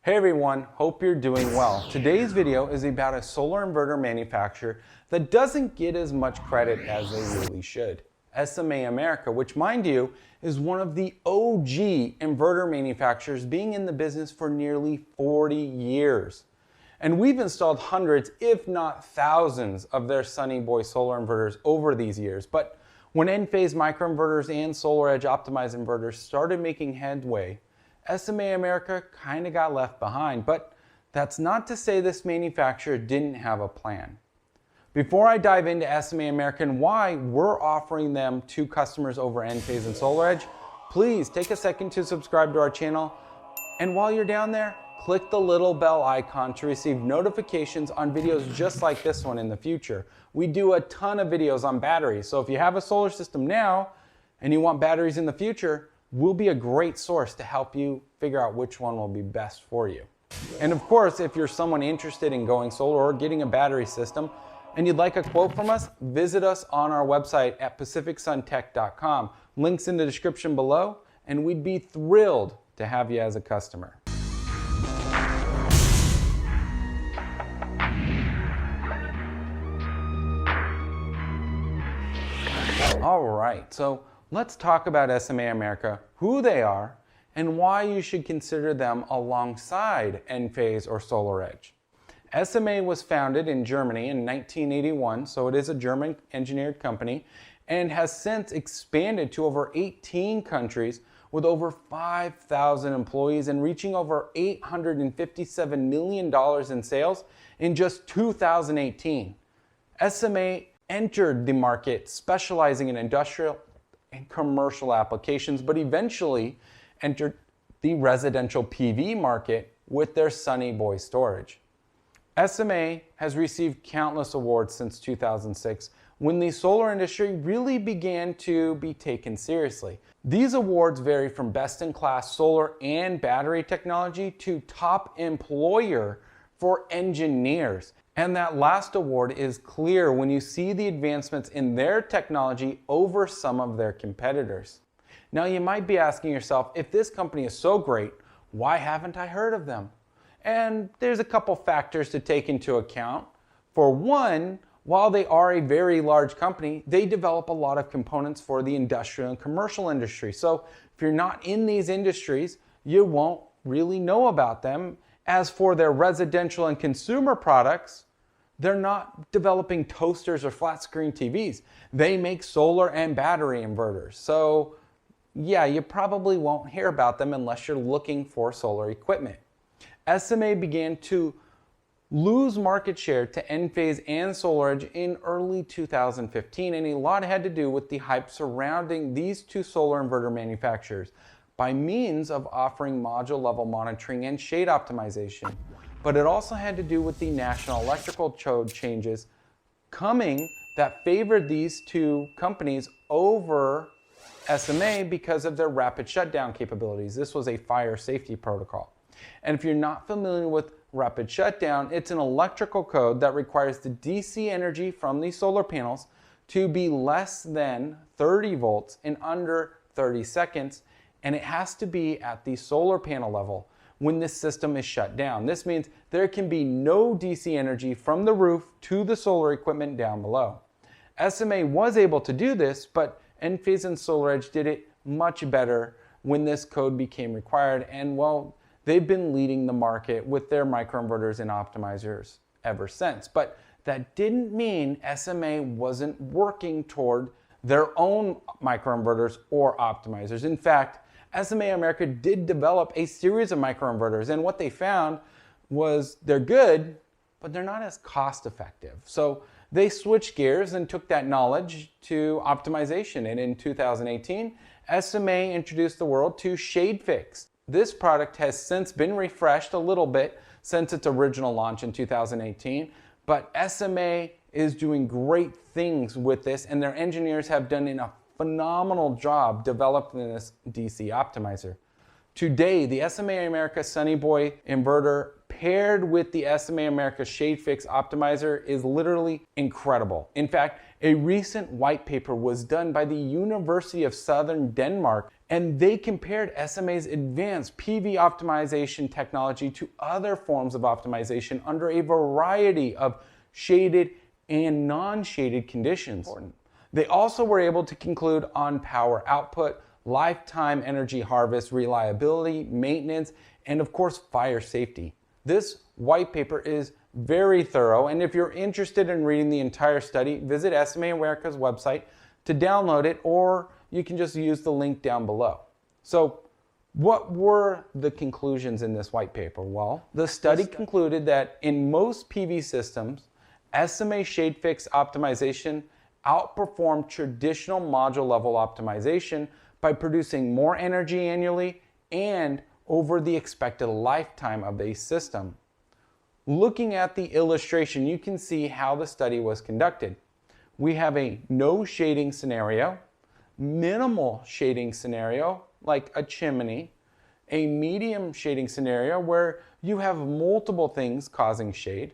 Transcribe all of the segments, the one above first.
Hey everyone, hope you're doing well. Today's video is about a solar inverter manufacturer that doesn't get as much credit as they really should. SMA America, which mind you, is one of the OG inverter manufacturers, being in the business for nearly 40 years. And we've installed hundreds, if not thousands, of their Sunny Boy solar inverters over these years. But when Enphase microinverters and SolarEdge optimized inverters started making headway, SMA America kind of got left behind, but that's not to say this manufacturer didn't have a plan. Before I dive into SMA America and why we're offering them to customers over Enphase and SolarEdge, please take a second to subscribe to our channel. And while you're down there, click the little bell icon to receive notifications on videos just like this one in the future. We do a ton of videos on batteries, so if you have a solar system now and you want batteries in the future, we'll be a great source to help you figure out which one will be best for you. And of course, if you're someone interested in going solar or getting a battery system and you'd like a quote from us, visit us on our website at pacificsuntech.com. Links in the description below, and we'd be thrilled to have you as a customer. All right, so let's talk about SMA America, who they are, and why you should consider them alongside Enphase or SolarEdge. SMA was founded in Germany in 1981, so it is a German engineered company, and has since expanded to over 18 countries with over 5,000 employees and reaching over $857 million in sales in just 2018. SMA entered the market specializing in industrial and commercial applications, but eventually entered the residential PV market with their Sunny Boy storage. SMA has received countless awards since 2006, when the solar industry really began to be taken seriously. These awards vary from best-in-class solar and battery technology to top employer for engineers. And that last award is clear when you see the advancements in their technology over some of their competitors. Now you might be asking yourself, if this company is so great, why haven't I heard of them? And there's a couple factors to take into account. For one, while they are a very large company, they develop a lot of components for the industrial and commercial industry. So if you're not in these industries, you won't really know about them. As for their residential and consumer products, they're not developing toasters or flat screen TVs. They make solar and battery inverters. So yeah, you probably won't hear about them unless you're looking for solar equipment. SMA began to lose market share to Enphase and SolarEdge in early 2015, and a lot had to do with the hype surrounding these two solar inverter manufacturers by means of offering module level monitoring and shade optimization. But it also had to do with the national electrical code changes coming that favored these two companies over SMA because of their rapid shutdown capabilities. This was a fire safety protocol. And if you're not familiar with rapid shutdown, it's an electrical code that requires the DC energy from these solar panels to be less than 30 volts in under 30 seconds. And it has to be at the solar panel level when this system is shut down. This means there can be no DC energy from the roof to the solar equipment down below. SMA was able to do this, but Enphase and SolarEdge did it much better when this code became required, and well, they've been leading the market with their microinverters and optimizers ever since. But that didn't mean SMA wasn't working toward their own microinverters or optimizers. In fact, SMA America did develop a series of microinverters, and what they found was they're good, but they're not as cost effective. So they switched gears and took that knowledge to optimization, and in 2018, SMA introduced the world to ShadeFix. This product has since been refreshed a little bit since its original launch in 2018, but SMA is doing great things with this, and their engineers have done a phenomenal job developing this DC optimizer. Today, the SMA America Sunny Boy inverter paired with the SMA America Shade Fix optimizer is literally incredible. In fact, a recent white paper was done by the University of Southern Denmark, and they compared SMA's advanced PV optimization technology to other forms of optimization under a variety of shaded and non-shaded conditions. They also were able to conclude on power output, lifetime energy harvest, reliability, maintenance, and of course, fire safety. This white paper is very thorough, and if you're interested in reading the entire study, visit SMA America's website to download it, or you can just use the link down below. So, what were the conclusions in this white paper? Well, the study concluded that in most PV systems, SMA Shade Fix optimization outperformed traditional module level optimization by producing more energy annually and over the expected lifetime of a system. Looking at the illustration, you can see how the study was conducted. We have a no shading scenario, minimal shading scenario, like a chimney, a medium shading scenario where you have multiple things causing shade,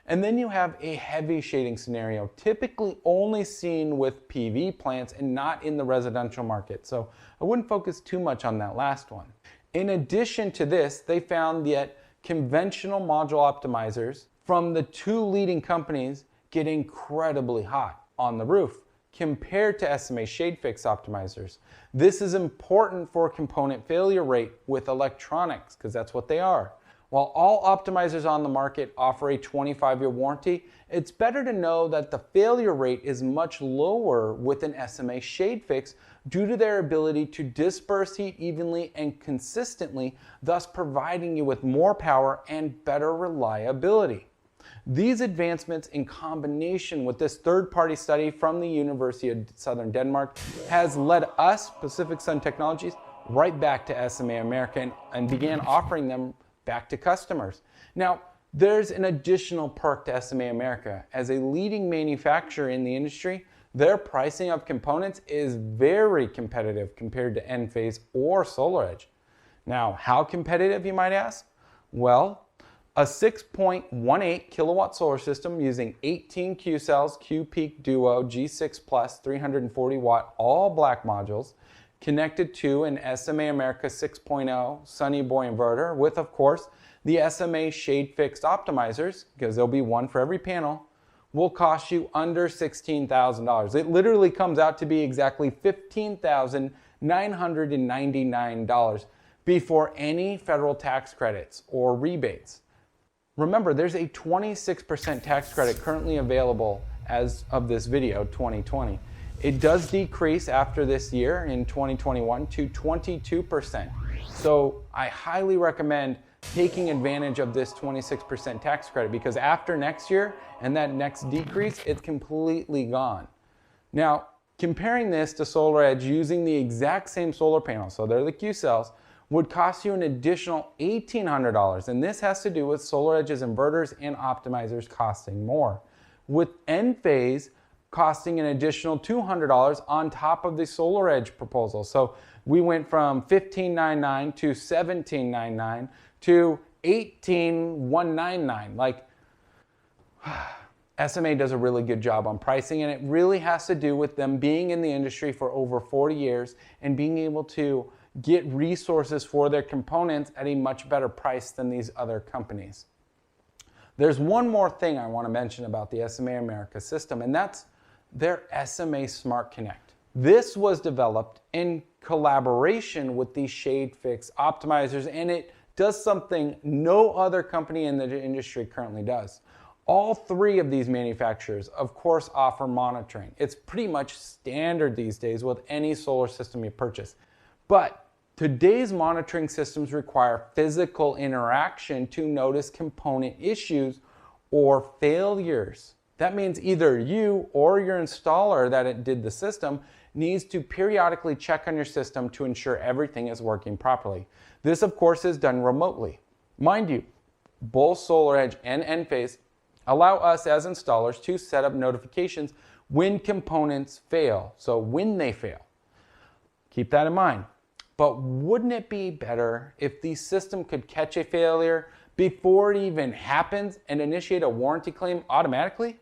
and then you have a heavy shading scenario, typically only seen with PV plants and not in the residential market. So I wouldn't focus too much on that last one. In addition to this, they found that conventional module optimizers from the two leading companies get incredibly hot on the roof compared to SMA Shade Fix optimizers. This is important for component failure rate with electronics, because that's what they are. While all optimizers on the market offer a 25-year warranty, it's better to know that the failure rate is much lower with an SMA Shade Fix due to their ability to disperse heat evenly and consistently, thus providing you with more power and better reliability. These advancements in combination with this third-party study from the University of Southern Denmark has led us, Pacific Sun Technologies, right back to SMA America and began offering them back to customers. Now, there's an additional perk to SMA America. As a leading manufacturer in the industry, their pricing of components is very competitive compared to Enphase or SolarEdge. Now, how competitive, you might ask? Well, a 6.18 kilowatt solar system using 18 qcells, Q-Peak Duo G6 Plus 340 watt all black modules connected to an SMA America 6.0 Sunny Boy inverter with, of course, the SMA Shade Fix optimizers, because there'll be one for every panel, will cost you under $16,000. It literally comes out to be exactly $15,999 before any federal tax credits or rebates. Remember, there's a 26% tax credit currently available as of this video, 2020. It does decrease after this year in 2021 to 22%. So I highly recommend taking advantage of this 26% tax credit, because after next year and that next decrease, it's completely gone. Now, comparing this to SolarEdge using the exact same solar panels, so they're the qcells, would cost you an additional $1,800, and this has to do with SolarEdge's inverters and optimizers costing more, with Enphase costing an additional $200 on top of the SolarEdge proposal. So we went from $1,599 to $1,799 to $18,199. Like, SMA does a really good job on pricing, and it really has to do with them being in the industry for over 40 years and being able to get resources for their components at a much better price than these other companies. There's one more thing I want to mention about the SMA America system, and that's their SMA Smart Connect. This was developed in collaboration with the Shade Fix optimizers, and it does something no other company in the industry currently does. All three of these manufacturers, of course, offer monitoring. It's pretty much standard these days with any solar system you purchase. But today's monitoring systems require physical interaction to notice component issues or failures. That means either you or your installer that did the system needs to periodically check on your system to ensure everything is working properly. This, of course, is done remotely. Mind you, both SolarEdge and Enphase allow us as installers to set up notifications when components fail, so when they fail. Keep that in mind. But wouldn't it be better if the system could catch a failure before it even happens and initiate a warranty claim automatically?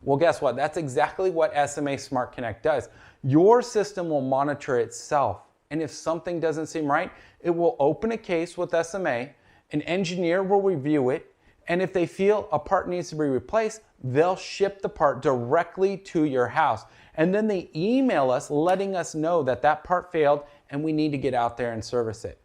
Well, guess what? That's exactly what SMA Smart Connect does. Your system will monitor itself. And if something doesn't seem right, it will open a case with SMA, an engineer will review it, and if they feel a part needs to be replaced, they'll ship the part directly to your house. And then they email us letting us know that that part failed and we need to get out there and service it.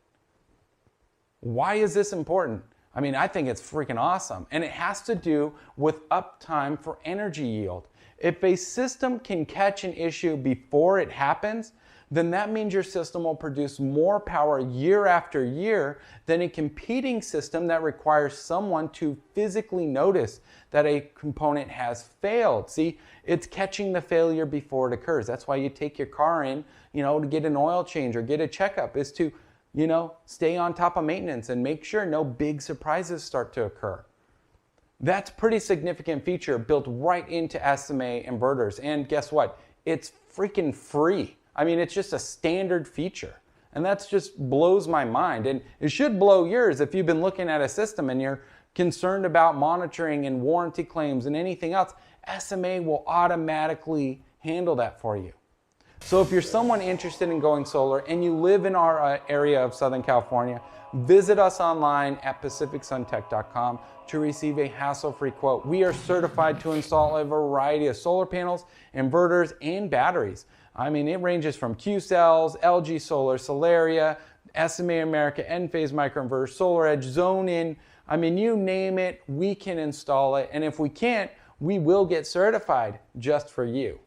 Why is this important? I mean, I think it's freaking awesome. And it has to do with uptime for energy yield. If a system can catch an issue before it happens, then that means your system will produce more power year after year than a competing system that requires someone to physically notice that a component has failed. See, it's catching the failure before it occurs. That's why you take your car in, to get an oil change or get a checkup, is to, stay on top of maintenance and make sure no big surprises start to occur. That's a pretty significant feature built right into SMA inverters. And guess what? It's freaking free. I mean, it's just a standard feature. And that just blows my mind. And it should blow yours if you've been looking at a system and you're concerned about monitoring and warranty claims and anything else. SMA will automatically handle that for you. So if you're someone interested in going solar and you live in our area of Southern California, visit us online at pacificsuntech.com to receive a hassle-free quote. We are certified to install a variety of solar panels, inverters, and batteries. I mean, it ranges from qcells, LG Solar, Solaria, SMA America, Enphase micro-inverters, SolarEdge, Zone-In. I mean, you name it, we can install it. And if we can't, we will get certified just for you.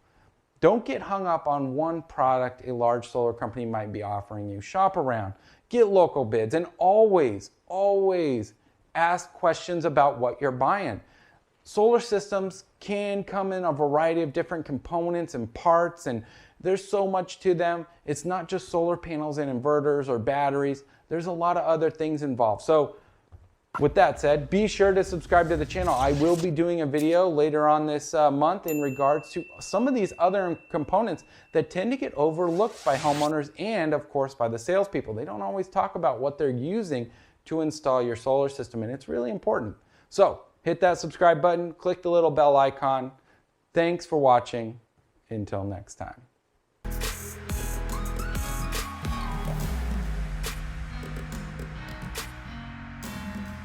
Don't get hung up on one product a large solar company might be offering you. Shop around, get local bids, and always, always ask questions about what you're buying. Solar systems can come in a variety of different components and parts, and there's so much to them. It's not just solar panels and inverters or batteries. There's a lot of other things involved. So with that said, be sure to subscribe to the channel. I will be doing a video later on this month in regards to some of these other components that tend to get overlooked by homeowners and, of course, by the salespeople. They don't always talk about what they're using to install your solar system, and it's really important. So hit that subscribe button, click the little bell icon. Thanks for watching. Until next time.